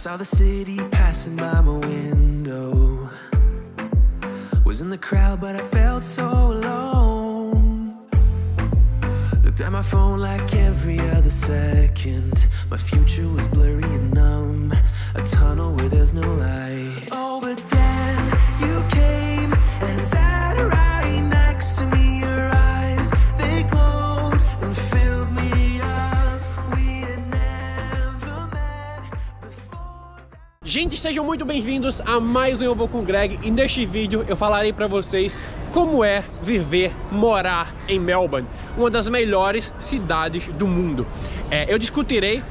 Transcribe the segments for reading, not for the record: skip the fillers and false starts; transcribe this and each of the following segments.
saw the city passing by my window. Was in the crowd, but I felt so alone. Looked at my phone like every other second. My future was blurry and numb, a tunnel where there's no light. Oh, but then you came and sat right next to me. Your eyes, they glowed and filled me up. We had never met before. Gente, sejam muito bem-vindos a mais um Eu Vou com o Greg. E neste vídeo eu falarei pra vocês como é viver, morar em Melbourne, uma das melhores cidades do mundo. Eu discutirei,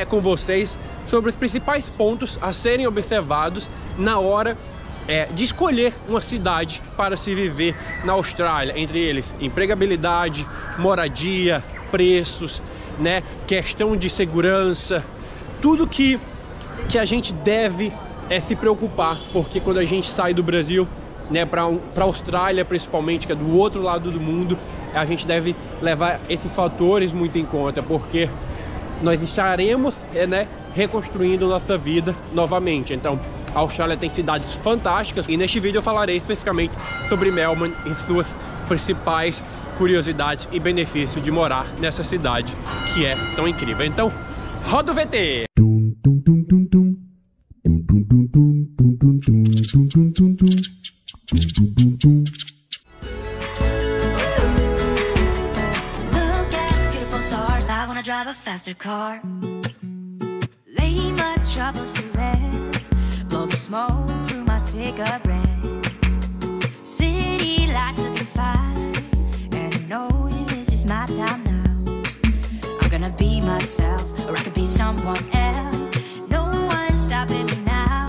com vocês sobre os principais pontos a serem observados na hora de escolher uma cidade para se viver na Austrália. Entre eles, empregabilidade, moradia, preços, questão de segurança, tudo que a gente deve se preocupar, porque quando a gente sai do Brasil, para a Austrália principalmente, que é do outro lado do mundo, a gente deve levar esses fatores muito em conta, porque nós estaremos reconstruindo nossa vida novamente. Então, a Austrália tem cidades fantásticas e neste vídeo eu falarei especificamente sobre Melbourne e suas principais curiosidades e benefícios de morar nessa cidade que é tão incrível. Então, roda o VT! Drive a faster car, lay my troubles to rest, blow the smoke through my cigarette. City lights looking fine, and I know this is my time now. I'm gonna be myself, or I could be someone else. No one's stopping me now.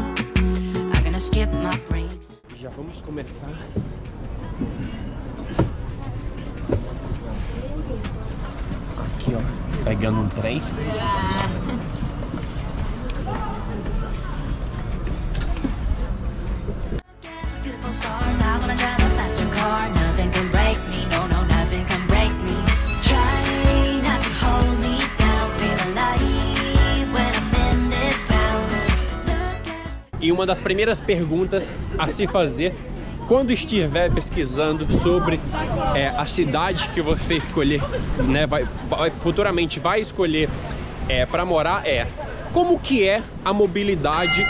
I'm gonna skip my breaks. Já vamos começar. Aqui, ó. Pegando um trem. E uma das primeiras perguntas a se fazer quando estiver pesquisando sobre a cidade que você escolher, futuramente vai escolher para morar, como que é a mobilidade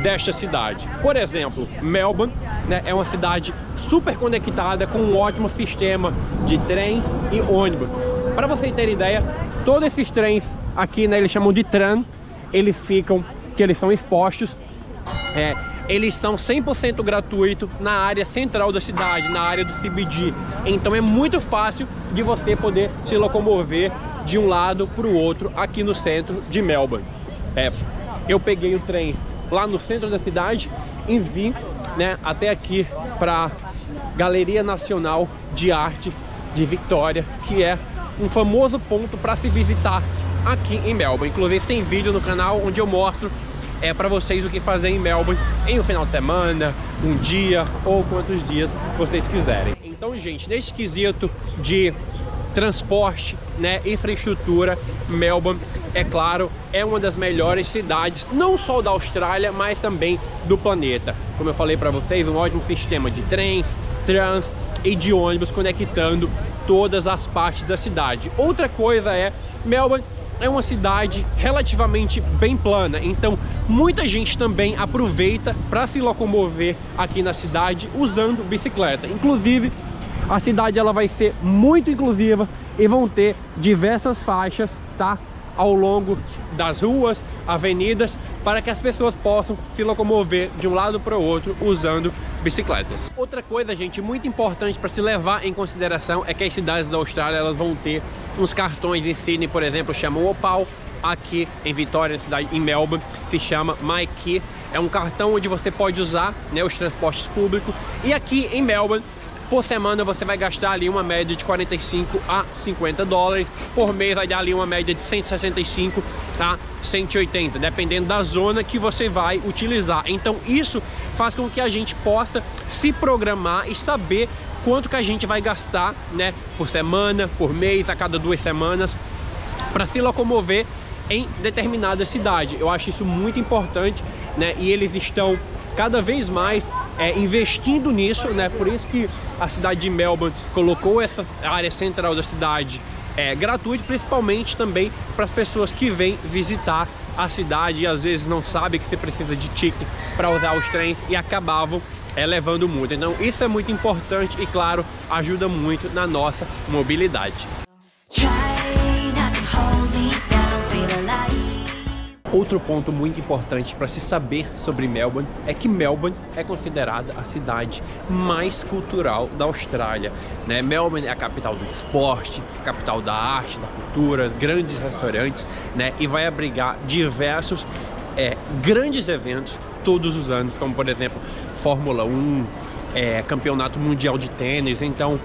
desta cidade. Por exemplo, Melbourne é uma cidade super conectada com um ótimo sistema de trem e ônibus. Para vocês terem ideia, todos esses trens aqui, eles chamam de tram, eles são expostos. Eles são 100% gratuitos na área central da cidade, na área do CBD. Então é muito fácil de você poder se locomover de um lado para o outro aqui no centro de Melbourne. Eu peguei o trem lá no centro da cidade e vim até aqui para a Galeria Nacional de Arte de Victoria, que é um famoso ponto para se visitar aqui em Melbourne. Inclusive tem vídeo no canal onde eu mostro para vocês o que fazer em Melbourne em um final de semana, um dia ou quantos dias vocês quiserem. Então, gente, neste quesito de transporte, infraestrutura, Melbourne, é claro, é uma das melhores cidades, não só da Austrália, mas também do planeta. Como eu falei para vocês, um ótimo sistema de trens, trams e de ônibus conectando todas as partes da cidade. Outra coisa Melbourne é uma cidade relativamente bem plana, então muita gente também aproveita para se locomover aqui na cidade usando bicicleta. Inclusive, a cidade ela vai ser muito inclusiva e vão ter diversas faixas, ao longo das ruas, avenidas, para que as pessoas possam se locomover de um lado para o outro usando bicicletas. Outra coisa, gente, muito importante para se levar em consideração é que as cidades da Austrália elas vão ter uns cartões. Em Sydney, por exemplo, chama o Opal. Aqui em Vitória, na cidade, em Melbourne, se chama MyKey. É um cartão onde você pode usar os transportes públicos. E aqui em Melbourne, por semana você vai gastar ali uma média de 45 a 50 dólares. Por mês vai dar ali uma média de 165 a 180, dependendo da zona que você vai utilizar. Então isso faz com que a gente possa se programar e saber quanto que a gente vai gastar, por semana, por mês, a cada 2 semanas, para se locomover em determinada cidade. Eu acho isso muito importante, né? E eles estão cada vez mais investindo nisso, né? Por isso que a cidade de Melbourne colocou essa área central da cidade gratuita, principalmente também para as pessoas que vêm visitar a cidade e às vezes não sabem que você precisa de ticket para usar os trens e acabavam levando multa. Então isso é muito importante e, claro, ajuda muito na nossa mobilidade. Outro ponto muito importante para se saber sobre Melbourne é que Melbourne é considerada a cidade mais cultural da Austrália, né? Melbourne é a capital do esporte, capital da arte, da cultura, grandes restaurantes, né? E vai abrigar diversos grandes eventos todos os anos, como por exemplo Fórmula 1, Campeonato Mundial de Tênis. Então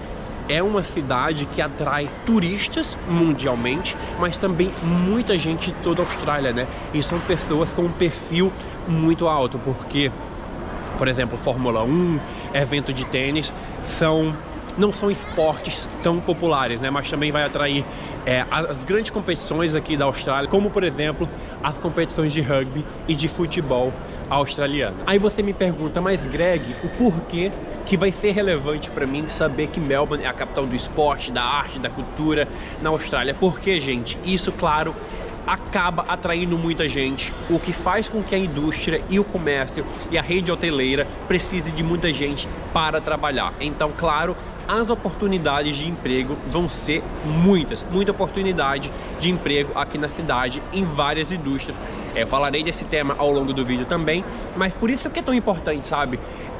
é uma cidade que atrai turistas mundialmente, mas também muita gente de toda a Austrália, né? E são pessoas com um perfil muito alto, porque, por exemplo, Fórmula 1, evento de tênis, não são esportes tão populares, né? Mas também vai atrair as grandes competições aqui da Austrália, como por exemplo as competições de rugby e de futebol australiano. Aí você me pergunta, mas Greg, o porquê que vai ser relevante para mim saber que Melbourne é a capital do esporte, da arte, da cultura na Austrália? Porque, gente, isso, claro, acaba atraindo muita gente, o que faz com que a indústria e o comércio e a rede hoteleira precise de muita gente para trabalhar. Então, claro, as oportunidades de emprego vão ser muita oportunidade de emprego aqui na cidade, em várias indústrias. Eu falarei desse tema ao longo do vídeo também, mas por isso que é tão importante, sabe?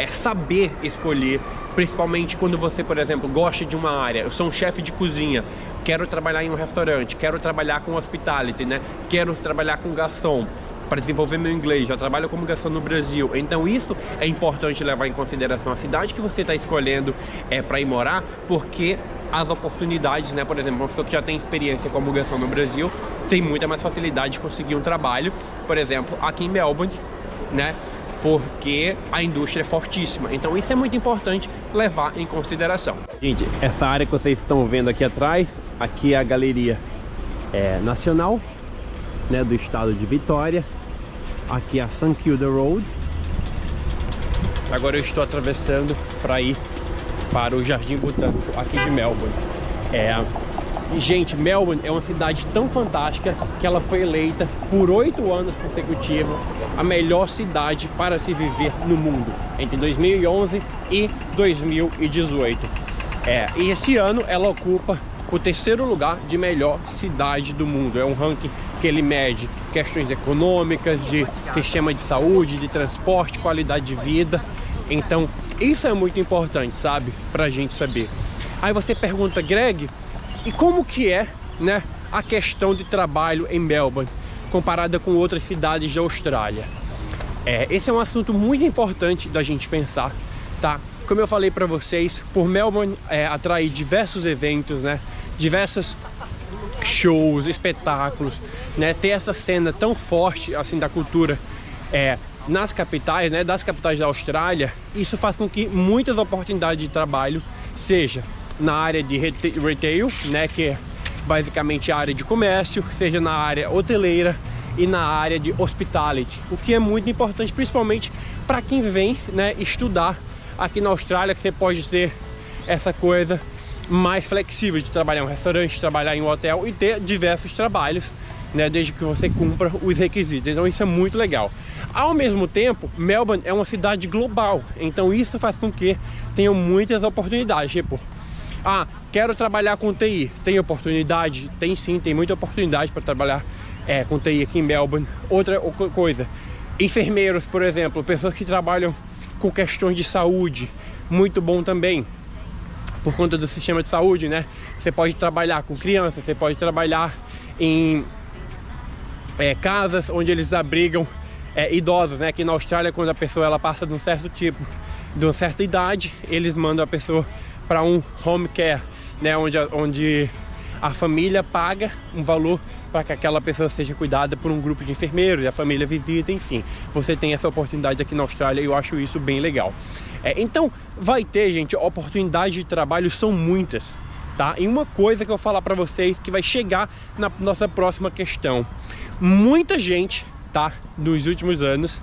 Saber escolher, principalmente quando você, por exemplo, gosta de uma área. Eu sou um chefe de cozinha, quero trabalhar em um restaurante, quero trabalhar com hospitality, né? Quero trabalhar com garçom, para desenvolver meu inglês, já trabalho como garçom no Brasil. Então isso é importante levar em consideração a cidade que você está escolhendo para ir morar, porque as oportunidades, né? Por exemplo, uma pessoa que já tem experiência como garçom no Brasil tem muita mais facilidade de conseguir um trabalho, por exemplo, aqui em Melbourne, né? Porque a indústria é fortíssima. Então isso é muito importante levar em consideração. Gente, essa área que vocês estão vendo aqui atrás, aqui é a Galeria Nacional, né, do estado de Vitória. Aqui é a St Kilda Road. Agora eu estou atravessando para ir para o Jardim Botânico aqui de Melbourne. Gente, Melbourne é uma cidade tão fantástica que ela foi eleita por 8 anos consecutivos a melhor cidade para se viver no mundo, entre 2011 e 2018. E esse ano ela ocupa o 3º lugar de melhor cidade do mundo. É um ranking que ele mede questões econômicas, de sistema de saúde, de transporte, qualidade de vida. Então isso é muito importante, sabe, pra gente saber. Aí você pergunta, Greg, e como que é, né, a questão de trabalho em Melbourne comparada com outras cidades da Austrália? Esse é um assunto muito importante da gente pensar, tá? Como eu falei pra vocês, por Melbourne atrair diversos eventos, né, diversos shows, espetáculos, né, ter essa cena tão forte assim da cultura nas capitais, né, das capitais da Austrália, isso faz com que muitas oportunidades de trabalho seja na área de retail, né, que é basicamente a área de comércio, seja na área hoteleira e na área de hospitality, o que é muito importante, principalmente para quem vem, né, estudar aqui na Austrália, que você pode ter essa coisa mais flexível de trabalhar em um restaurante, trabalhar em um hotel e ter diversos trabalhos, né, desde que você cumpra os requisitos. Então isso é muito legal. Ao mesmo tempo, Melbourne é uma cidade global, então isso faz com que tenham muitas oportunidades. Tipo, quero trabalhar com TI, tem oportunidade? Tem sim, tem muita oportunidade para trabalhar com TI aqui em Melbourne. Outra coisa, enfermeiros, por exemplo, pessoas que trabalham com questões de saúde, muito bom também. Por conta do sistema de saúde, né? Você pode trabalhar com crianças, você pode trabalhar em casas onde eles abrigam idosos, né? Aqui na Austrália, quando a pessoa ela passa de um certo tipo, de uma certa idade, eles mandam a pessoa para um home care, né? Onde a família paga um valor para que aquela pessoa seja cuidada por um grupo de enfermeiros, a família visita, enfim. Você tem essa oportunidade aqui na Austrália e eu acho isso bem legal. Então, vai ter, gente, oportunidades de trabalho são muitas, tá? E uma coisa que eu vou falar para vocês que vai chegar na nossa próxima questão. muita gente, tá, nos últimos anos,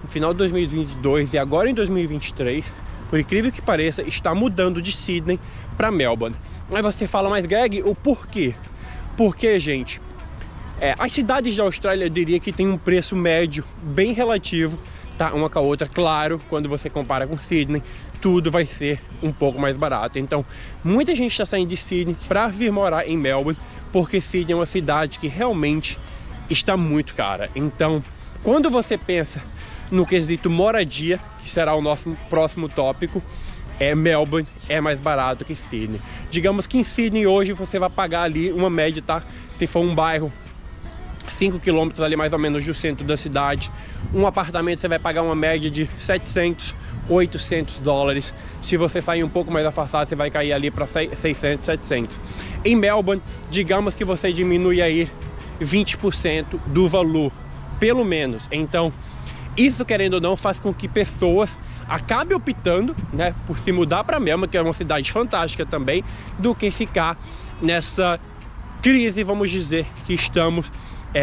no final de 2022 e agora em 2023, por incrível que pareça, está mudando de Sydney para Melbourne. Aí você fala, mas Greg, o porquê? Porque, gente, as cidades da Austrália, eu diria que tem um preço médio bem relativo, tá, uma com a outra. Claro, quando você compara com Sydney, tudo vai ser um pouco mais barato. Então, muita gente está saindo de Sydney para vir morar em Melbourne, porque Sydney é uma cidade que realmente está muito cara. Então, quando você pensa no quesito moradia, que será o nosso próximo tópico, Melbourne é mais barato que Sydney. Digamos que em Sydney hoje você vai pagar ali uma média, tá? Se for um bairro 5 km ali mais ou menos do centro da cidade, um apartamento você vai pagar uma média de 700, 800 dólares. Se você sair um pouco mais afastado, você vai cair ali para 600, 700. Em Melbourne, digamos que você diminui aí 20% do valor, pelo menos. Então, isso, querendo ou não, faz com que pessoas acabem optando, né, por se mudar para Melbourne, que é uma cidade fantástica também, do que ficar nessa crise, vamos dizer, que estamos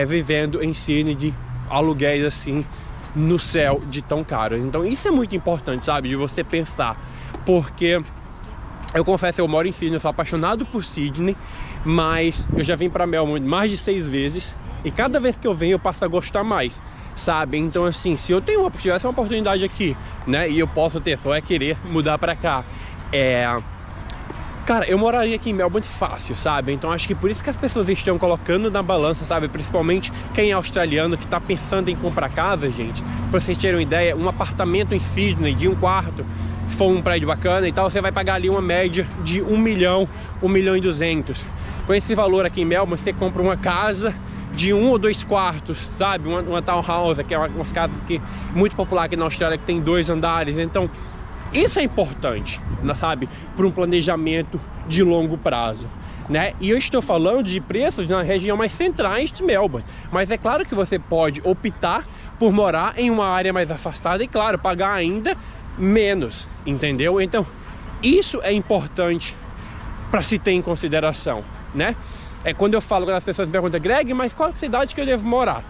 vivendo em Sydney, de aluguéis assim no céu de tão caro. Então isso é muito importante, sabe, de você pensar, porque eu confesso, eu moro em Sydney, eu sou apaixonado por Sydney, mas eu já vim para Melbourne mais de 6 vezes e cada vez que eu venho eu passo a gostar mais, sabe? Então assim, se eu tivesse uma oportunidade aqui, né, e eu posso ter, só querer mudar para cá, cara, eu moraria aqui em Melbourne fácil, sabe? Então acho que por isso que as pessoas estão colocando na balança, sabe? Principalmente quem é australiano, que está pensando em comprar casa, gente. Pra vocês terem uma ideia, um apartamento em Sydney de 1 quarto, se for um prédio bacana e tal, você vai pagar ali uma média de 1 milhão, 1 milhão e 200. Com esse valor aqui em Melbourne, você compra uma casa de 1 ou 2 quartos, sabe? Uma townhouse, que é umas casas que muito popular aqui na Austrália, que tem 2 andares. Então, isso é importante, sabe, para um planejamento de longo prazo, né? E eu estou falando de preços na região mais centrais de Melbourne, mas é claro que você pode optar por morar em uma área mais afastada e, claro, pagar ainda menos, entendeu? Então, isso é importante para se ter em consideração, né? É quando eu falo, quando as pessoas me perguntam, Greg, mas qual cidade que eu devo morar?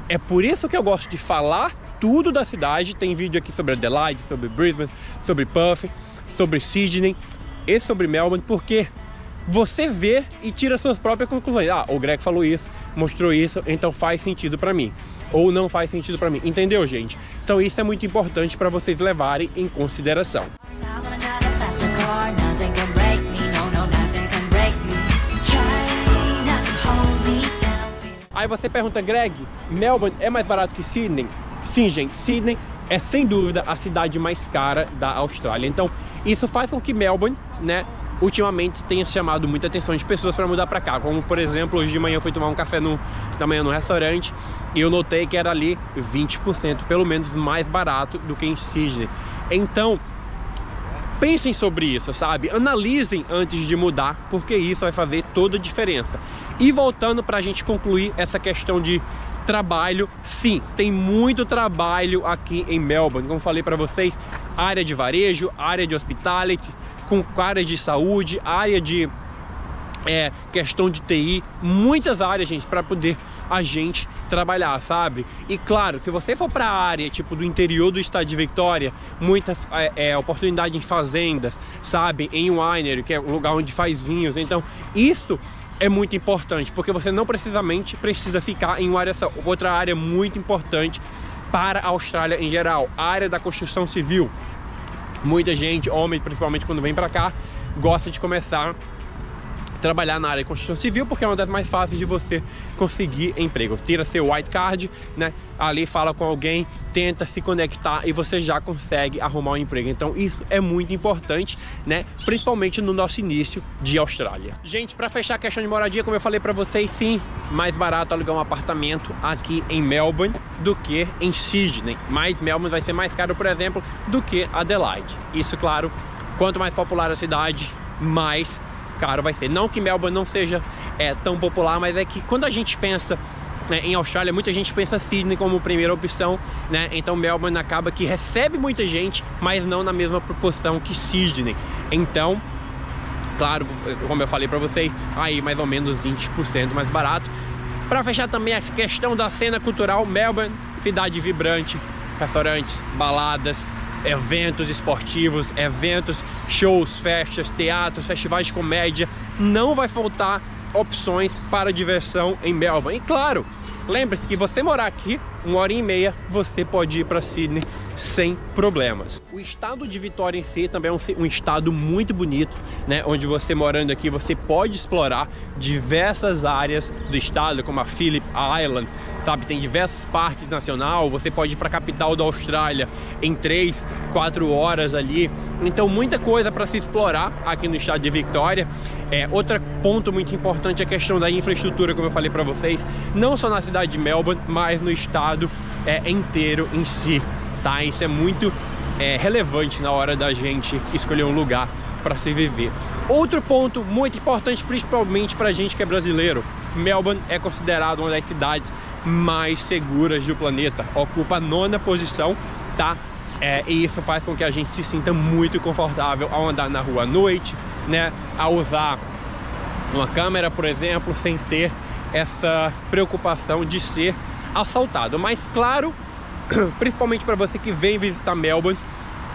É por isso que eu gosto de falar tudo da cidade. Tem vídeo aqui sobre Adelaide, sobre Brisbane, sobre Perth, sobre Sydney e sobre Melbourne, porque você vê e tira suas próprias conclusões. Ah, o Greg falou isso, mostrou isso, então faz sentido para mim, ou não faz sentido para mim, entendeu, gente? Então isso é muito importante para vocês levarem em consideração. Aí você pergunta, Greg, Melbourne é mais barato que Sydney? Sim, gente, Sydney é sem dúvida a cidade mais cara da Austrália. Então isso faz com que Melbourne, né, ultimamente tenha chamado muita atenção de pessoas para mudar para cá. Como, por exemplo, hoje de manhã eu fui tomar um café da manhã no restaurante e eu notei que era ali 20% pelo menos mais barato do que em Sydney. Então pensem sobre isso, sabe? Analisem antes de mudar, porque isso vai fazer toda a diferença. E voltando para a gente concluir essa questão de trabalho, sim, tem muito trabalho aqui em Melbourne. Como falei para vocês, área de varejo, área de hospitality, com área de saúde, área de questão de TI, muitas áreas, gente, para poder a gente trabalhar, sabe? E claro, se você for para a área tipo do interior do estado de Victoria, muita oportunidade em fazendas, sabe? Em winery, que é um lugar onde faz vinhos. Então isso é muito importante, porque você não precisamente precisa ficar em uma área só. Outra área muito importante para a Austrália em geral, a área da construção civil. Muita gente, homens principalmente, quando vem para cá, gosta de começar trabalhar na área de construção civil, porque é uma das mais fáceis de você conseguir emprego. Tira seu white card, né? Ali fala com alguém, tenta se conectar e você já consegue arrumar um emprego. Então isso é muito importante, né? Principalmente no nosso início de Austrália. Gente, para fechar a questão de moradia, como eu falei para vocês, sim, mais barato alugar um apartamento aqui em Melbourne do que em Sydney. Mas Melbourne vai ser mais caro, por exemplo, do que Adelaide. Isso, claro, quanto mais popular a cidade, mais caro vai ser. Não que Melbourne não seja tão popular, mas é que quando a gente pensa em Austrália, muita gente pensa Sydney como primeira opção, né? Então Melbourne acaba que recebe muita gente, mas não na mesma proporção que Sydney. Então, claro, como eu falei para vocês, aí mais ou menos 20% mais barato. Para fechar também a questão da cena cultural, Melbourne, cidade vibrante, restaurantes, baladas, eventos esportivos, eventos, shows, festas, teatros, festivais de comédia. Não vai faltar opções para diversão em Melbourne. E claro, lembre-se que você morar aqui, 1h30, você pode ir para Sydney sem problemas. O estado de Vitória em si também é um estado muito bonito, né? Onde você morando aqui, você pode explorar diversas áreas do estado, como a Phillip Island, sabe? Tem diversos parques nacionais, você pode ir para a capital da Austrália em 3, 4 horas ali. Então muita coisa para se explorar aqui no estado de Vitória. Outro ponto muito importante é a questão da infraestrutura, como eu falei para vocês, não só na cidade de Melbourne, mas no estado inteiro em si, tá? Isso é muito relevante na hora da gente escolher um lugar para se viver. Outro ponto muito importante, principalmente para a gente que é brasileiro, Melbourne é considerado uma das cidades mais seguras do planeta, ocupa a 9ª posição, tá? E isso faz com que a gente se sinta muito confortável ao andar na rua à noite, né? A usar uma câmera, por exemplo, sem ter essa preocupação de ser assaltado. Mas claro, principalmente para você que vem visitar Melbourne,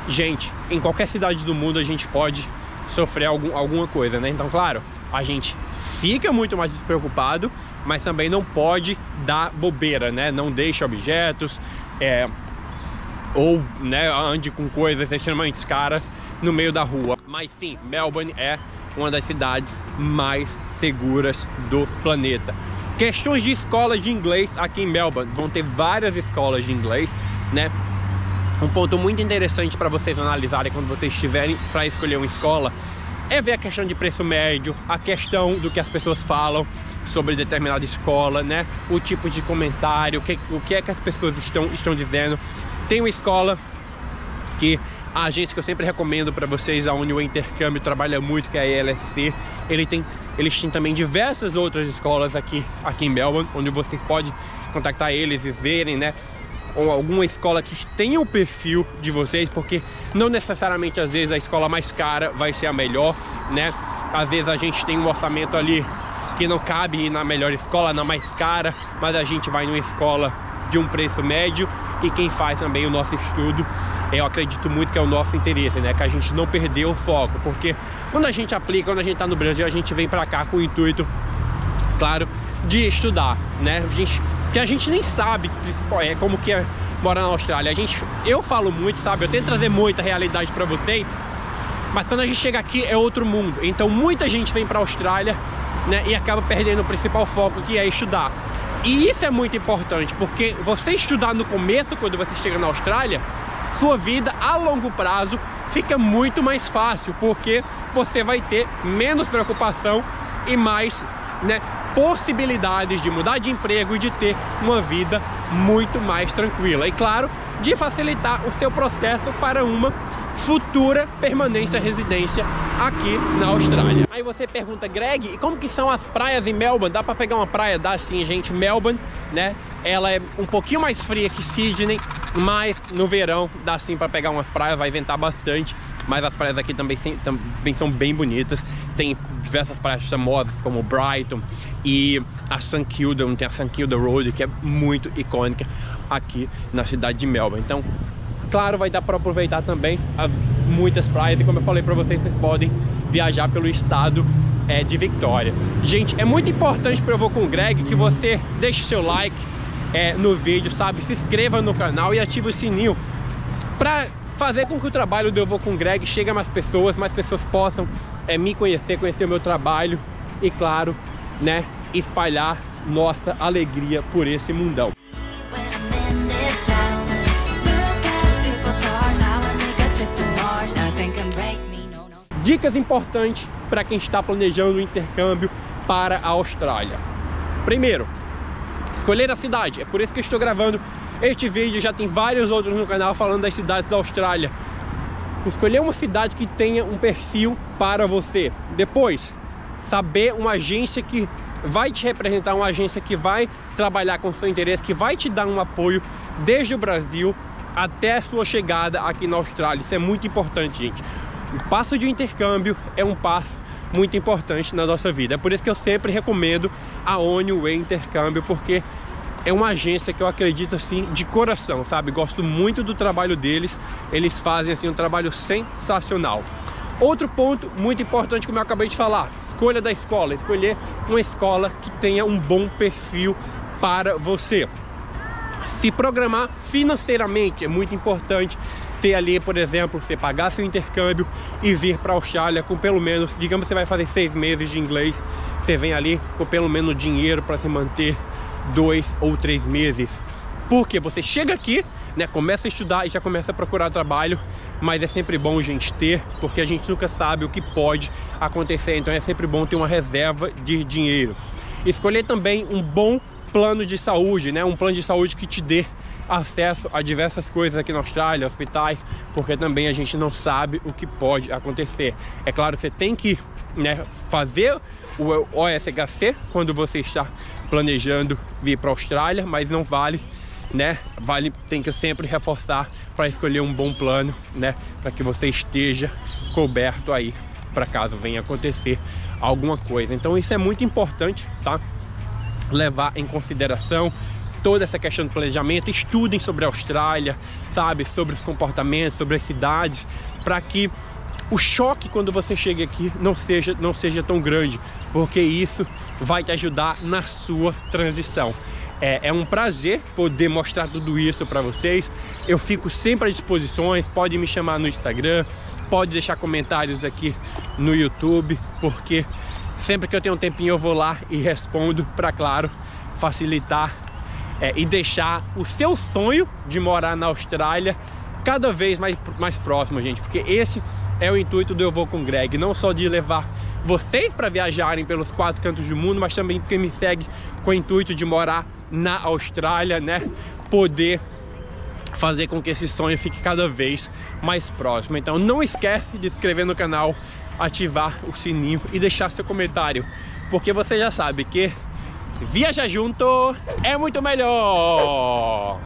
gente, em qualquer cidade do mundo a gente pode sofrer alguma coisa, né? Então claro, a gente fica muito mais despreocupado, mas também não pode dar bobeira, né? Não deixe objetos ou, né, ande com coisas extremamente caras no meio da rua. Mas sim, Melbourne é uma das cidades mais seguras do planeta. Questões de escolas de inglês aqui em Melbourne, vão ter várias escolas de inglês, né? Um ponto muito interessante para vocês analisarem quando vocês estiverem para escolher uma escola é ver a questão de preço médio, a questão do que as pessoas falam sobre determinada escola, né? O tipo de comentário, o que é que as pessoas estão dizendo. Tem uma escola que a agência que eu sempre recomendo para vocês, aonde o intercâmbio trabalha muito, que é a ELSC. Eles têm também diversas outras escolas aqui em Melbourne, onde vocês podem contactar eles e verem, né? Ou alguma escola que tenha o perfil de vocês, porque não necessariamente às vezes a escola mais cara vai ser a melhor, né? Às vezes a gente tem um orçamento ali que não cabe ir na melhor escola, na mais cara, mas a gente vai numa escola de um preço médio, e quem faz também o nosso estudo, eu acredito muito que é o nosso interesse, né? Que a gente não perdeu o foco, porque quando a gente aplica, quando a gente tá no Brasil, a gente vem pra cá com o intuito, claro, de estudar, né? Que a gente nem sabe como que é morar na Austrália. Eu falo muito, sabe? Eu tento trazer muita realidade pra vocês, mas quando a gente chega aqui é outro mundo. Então muita gente vem pra Austrália, né? E acaba perdendo o principal foco, que é estudar. E isso é muito importante, porque você estudar no começo, quando você chega na Austrália, sua vida a longo prazo fica muito mais fácil, porque você vai ter menos preocupação e mais, né, possibilidades de mudar de emprego e de ter uma vida muito mais tranquila. E claro, de facilitar o seu processo para uma futura permanência, residência aqui na Austrália. Aí você pergunta, Greg, e como que são as praias em Melbourne? Dá pra pegar uma praia? Dá sim, gente. Melbourne, né, ela é um pouquinho mais fria que Sydney, mas no verão dá sim pra pegar umas praias, vai ventar bastante, mas as praias aqui também são bem bonitas. Tem diversas praias famosas como Brighton e a St Kilda, onde tem a St Kilda Road, que é muito icônica aqui na cidade de Melbourne. Então, claro, vai dar para aproveitar também muitas praias, e como eu falei para vocês, vocês podem viajar pelo estado de Vitória. Gente, é muito importante para Eu Vou com o Greg que você deixe seu like no vídeo, sabe? Se inscreva no canal e ative o sininho para fazer com que o trabalho do Eu Vou com o Greg chegue a mais pessoas possam me conhecer o meu trabalho e, claro, né, espalhar nossa alegria por esse mundão. Dicas importantes para quem está planejando o intercâmbio para a Austrália. Primeiro, escolher a cidade. É por isso que eu estou gravando este vídeo. Já tem vários outros no canal falando das cidades da Austrália. Escolher uma cidade que tenha um perfil para você. Depois, saber uma agência que vai te representar, uma agência que vai trabalhar com o seu interesse, que vai te dar um apoio desde o Brasil até a sua chegada aqui na Austrália. Isso é muito importante, gente. O passo de intercâmbio é um passo muito importante na nossa vida. É por isso que eu sempre recomendo a ONU Intercâmbio, porque é uma agência que eu acredito assim de coração, sabe? Gosto muito do trabalho deles, eles fazem assim um trabalho sensacional. Outro ponto muito importante, como eu acabei de falar, escolha da escola, escolher uma escola que tenha um bom perfil para você. Se programar financeiramente é muito importante, ter ali, por exemplo, você pagar seu intercâmbio e vir para a Austrália com pelo menos, digamos que você vai fazer 6 meses de inglês, você vem ali com pelo menos dinheiro para se manter 2 ou 3 meses. Porque você chega aqui, né, começa a estudar e já começa a procurar trabalho, mas é sempre bom, gente, ter, porque a gente nunca sabe o que pode acontecer, então é sempre bom ter uma reserva de dinheiro. Escolher também um bom plano de saúde, né, um plano de saúde que te dê acesso a diversas coisas aqui na Austrália, hospitais, porque também a gente não sabe o que pode acontecer. É claro que você tem que, né, fazer o OSHC quando você está planejando vir para a Austrália, mas não vale, né? Tem que sempre reforçar para escolher um bom plano, né? Para que você esteja coberto aí, para caso venha acontecer alguma coisa. Então isso é muito importante, tá? Levar em consideração toda essa questão do planejamento. Estudem sobre a Austrália, sabe? Sobre os comportamentos, sobre as cidades, para que o choque quando você chega aqui não seja tão grande, porque isso vai te ajudar na sua transição. É um prazer poder mostrar tudo isso para vocês. Eu fico sempre à disposição, pode me chamar no Instagram, pode deixar comentários aqui no YouTube, porque sempre que eu tenho um tempinho eu vou lá e respondo para, claro, facilitar e deixar o seu sonho de morar na Austrália cada vez mais próximo, gente, porque esse é o intuito do Eu Vou com Greg, não só de levar vocês para viajarem pelos 4 cantos do mundo, mas também porque me segue com o intuito de morar na Austrália, né? Poder fazer com que esse sonho fique cada vez mais próximo. Então não esquece de se inscrever no canal, ativar o sininho e deixar seu comentário, porque você já sabe que viajar junto é muito melhor!